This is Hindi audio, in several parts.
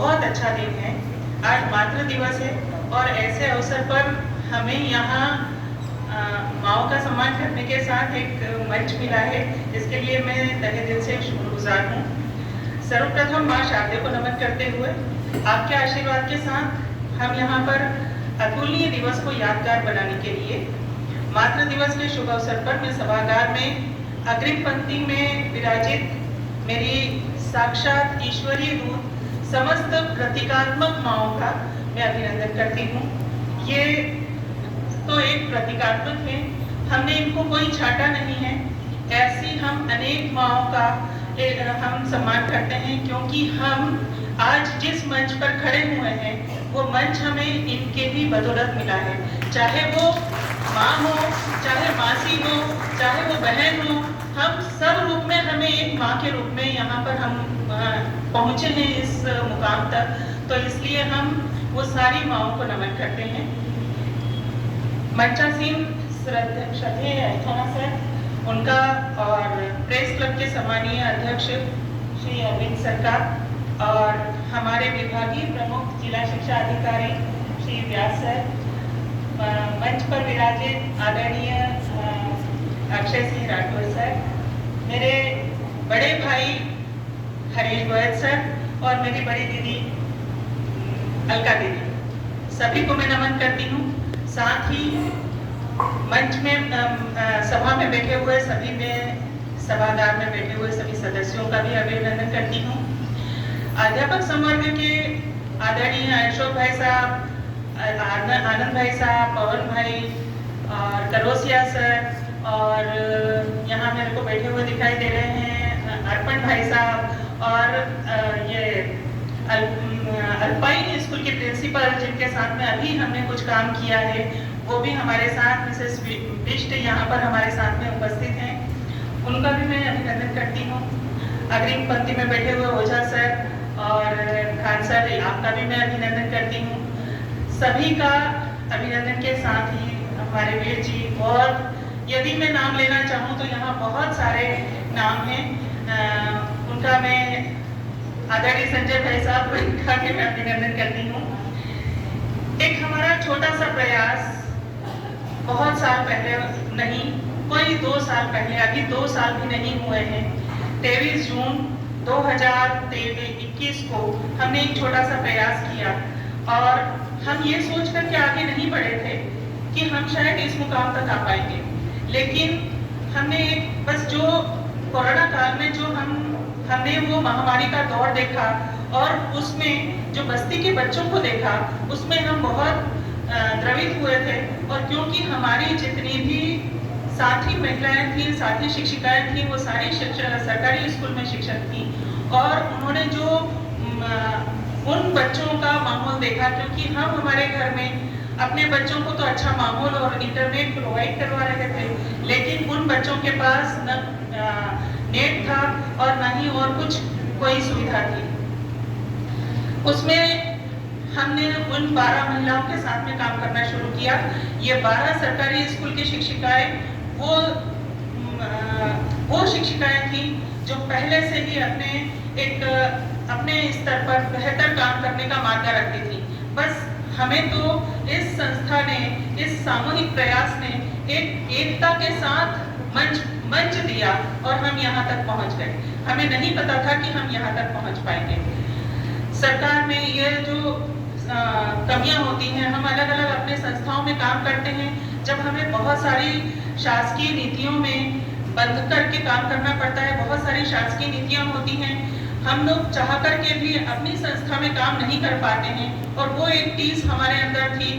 बहुत अच्छा दिन है। आज मातृ दिवस है और ऐसे अवसर पर हमें यहाँ माँओं का सम्मान करने के साथ एक मंच मिला है, इसके लिए मैं तहे दिल से शुक्रगुजार हूँ। सर्वप्रथम माँ शारदे को नमन करते हुए आपके आशीर्वाद के साथ हम यहाँ पर अतुलनीय दिवस को यादगार बनाने के लिए मातृ दिवस के शुभ अवसर पर मैं सभागार में अग्रिम पंक्ति में विराजित मेरी साक्षात ईश्वरीय दूत समस्त प्रतीकात्मक माँओं का मैं अभिनंदन करती हूँ। ये तो एक प्रतीकात्मक है, हमने इनको कोई छाटा नहीं है। ऐसी हम अनेक माँओं का हम सम्मान करते हैं, क्योंकि हम आज जिस मंच पर खड़े हुए हैं वो मंच हमें इनके ही बदौलत मिला है। चाहे वो माँ हो, चाहे मासी हो, चाहे वो बहन हो, हम सब रूप में हमें एक माँ के रूप में यहाँ पर हम पहुँचे हैं इस मुकाम तक, तो इसलिए हम वो सारी माँओं को नमन करते हैं। मंचासीन श्रद्धेय अर्थाना सर, उनका और प्रेस क्लब के सम्मानीय अध्यक्ष श्री अरविंद सर का, और हमारे विभागीय प्रमुख जिला शिक्षा अधिकारी श्री व्यास सर, मंच पर विराजित आदरणीय अक्षय सिंह राठौर सर, मेरे बड़े भाई हरीश गोयल सर और मेरी बड़ी दीदी अलका दीदी, सभी को मैं नमन करती हूँ। साथ ही मंच में सभा में बैठे हुए सभी में सभागार में बैठे हुए सभी सदस्यों का भी अभिनंदन करती हूँ। अध्यापक संवर्ग के आदरणीय अशोक भाई साहब, आनंद भाई साहब, पवन भाई और करोसिया सर, और यहाँ मेरे को बैठे हुए दिखाई दे रहे हैं अर्पण भाई साहब, और ये अल्पाइन स्कूल के प्रिंसिपल जिनके साथ में अभी हमने कुछ काम किया है, वो भी हमारे साथ, मिसेस बिष्ट यहाँ पर हमारे साथ में उपस्थित हैं, उनका भी मैं अभिनंदन करती हूँ। अग्रिम पंक्ति में बैठे हुए ओझा सर और खान सर, आपका भी मैं अभिनंदन करती हूँ। सभी का अभिनंदन के साथ ही हमारे वीर जी, और यदि मैं नाम लेना चाहूँ तो यहाँ बहुत सारे नाम हैं, उनका मैं आदरणीय संजय भाई साहब का भी मैं अभिनंदन करती हूँ। एक हमारा छोटा सा प्रयास बहुत साल पहले नहीं, कोई 2 साल पहले, अभी 2 साल भी नहीं हुए हैं, 23 जून 2021 को हमने एक छोटा सा प्रयास किया, और हम ये सोच कर के आगे नहीं बढ़े थे कि हम शायद इस मुकाम तक आ पाएंगे, लेकिन हमने बस जो कोरोना काल में जो हमने वो महामारी का दौर देखा और उसमें जो बस्ती के बच्चों को देखा, उसमें हम बहुत द्रवित हुए थे। और क्योंकि हमारी जितनी भी साथी महिलाएं थी, साथी शिक्षिकाएं थी, वो सारी सरकारी स्कूल में शिक्षक थी, और उन्होंने जो उन बच्चों का माहौल देखा, क्योंकि हम हमारे घर में अपने बच्चों को तो अच्छा माहौल और इंटरनेट प्रोवाइड करवा रहे थे, लेकिन उन बच्चों के पास न नेट था और न ही और कुछ कोई सुविधा थी। उसमें हमने उन 12 महिलाओं के साथ में काम करना शुरू किया। ये 12 सरकारी स्कूल की शिक्षिकाएं वो शिक्षिकाएं थी जो पहले से ही अपने स्तर पर बेहतर काम करने का मार्ग रखती थी। बस हमें तो इस संस्था ने, इस सामूहिक प्रयास ने एक एकता के साथ मंच दिया और हम यहाँ तक पहुँच गए। हमें नहीं पता था कि हम यहाँ तक पहुँच पाएंगे। सरकार में ये जो कमियां होती हैं, हम अलग अलग अपने संस्थाओं में काम करते हैं, जब हमें बहुत सारी शासकीय नीतियों में बंद करके काम करना पड़ता है, बहुत सारी शासकीय नीतियां होती हैं, हम लोग चाह करके भी अपनी संस्था में काम नहीं कर पाते हैं, और वो एक चीज हमारे अंदर थी।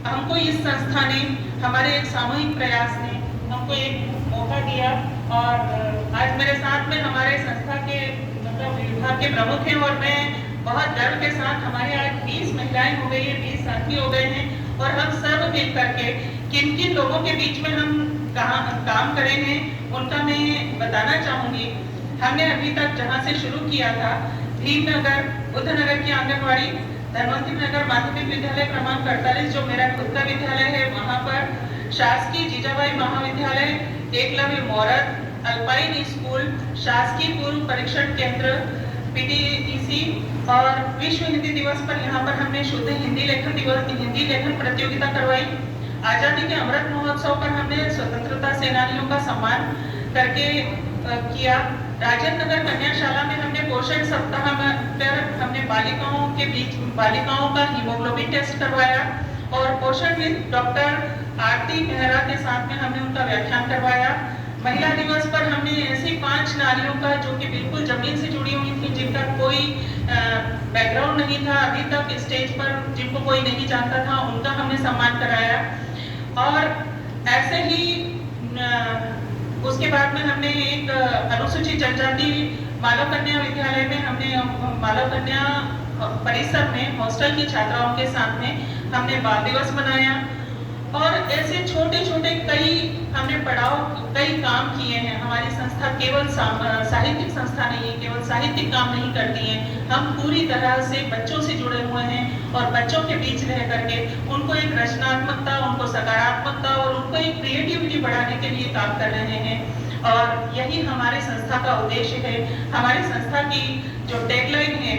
हमको इस संस्था ने, हमारे एक सामूहिक प्रयास ने हमको एक मौका दिया, और आज मेरे साथ में हमारे संस्था के मतलब विभाग के प्रमुख हैं, और मैं बहुत गर्व के साथ, हमारे आज 20 महिलाएं हो गई है, 20 साथी हो गए हैं, और हम सब मिल करके किन किन लोगों के बीच में हम काम करे हैं उनका मैं बताना चाहूँगी। हमने अभी तक जहाँ से शुरू किया था, भीमनगर, बुद्धनगर की आंगनबाड़ी, धनवंती नगर माध्यमिक विद्यालय क्रमांक 48 जो मेरा खुद का विद्यालय है, वहाँ पर शासकीय जीजाबाई महाविद्यालय, एकलव्य मोरत, अल्पाइन स्कूल, शासकीय पूर्व परीक्षण केंद्र, पीटीईसी और विश्व हिंदी दिवस पर यहाँ पर हमने शुद्ध हिंदी लेखन प्रतियोगिता करवाई। आज़ादी के अमृत महोत्सव पर हमने स्वतंत्रता सेनानियों का सम्मान करके किया। राजेंद्र नगर कन्याशाला में हमने पोषण सप्ताह पर हमने बालिकाओं का हीमोग्लोबिन टेस्ट करवाया और पोषण विद डॉक्टर आरती मेहरा के साथ में हमने उनका व्याख्यान करवाया। महिला दिवस पर हमने ऐसी 5 नारियों का जो कि बिल्कुल जमीन से जुड़ी हुई थी, जिनका कोई बैकग्राउंड नहीं था, अभी तक स्टेज पर जिनको कोई नहीं जानता था, उनका हमने सम्मान कराया। और ऐसे ही उसके बाद में हमने एक अनुसूचित जनजाति मालव कन्या विद्यालय में हमने मालव कन्या परिसर में हॉस्टल की छात्राओं के साथ में हमने बाल दिवस मनाया। और ऐसे छोटे छोटे कई काम किए हैं। हमारी संस्था केवल साहित्यिक संस्था नहीं है, केवल साहित्यिक काम नहीं करती है, हम पूरी तरह से बच्चों से जुड़े हुए हैं और बच्चों के बीच रह करके उनको एक रचनात्मकता, उनको सकारात्मकता और उनको एक क्रिएटिविटी बढ़ाने के लिए काम कर रहे हैं। और यही हमारे संस्था का उद्देश्य है। हमारी संस्था की जो टैगलाइन है,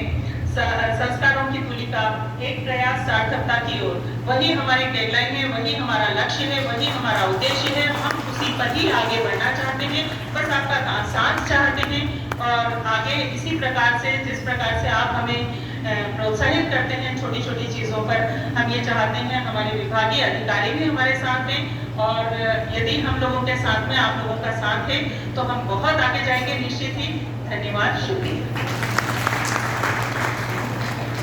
संस्कारों की तुलिका, एक प्रयास सार्थकता की ओर, वही हमारी टैगलाइन है, वही हमारा लक्ष्य है, वही हमारा उद्देश्य है। हम उसी पर ही आगे बढ़ना चाहते हैं, बस आपका साथ चाहते हैं। और आगे इसी प्रकार से, जिस प्रकार से आप हमें प्रोत्साहित करते हैं छोटी छोटी चीज़ों पर, हम ये चाहते हैं हमारे विभागीय अधिकारी भी हमारे साथ हैं। और यदि हम लोगों के साथ में आप लोगों का साथ है तो हम बहुत आगे जाएंगे निश्चित ही। धन्यवाद, शुक्रिया।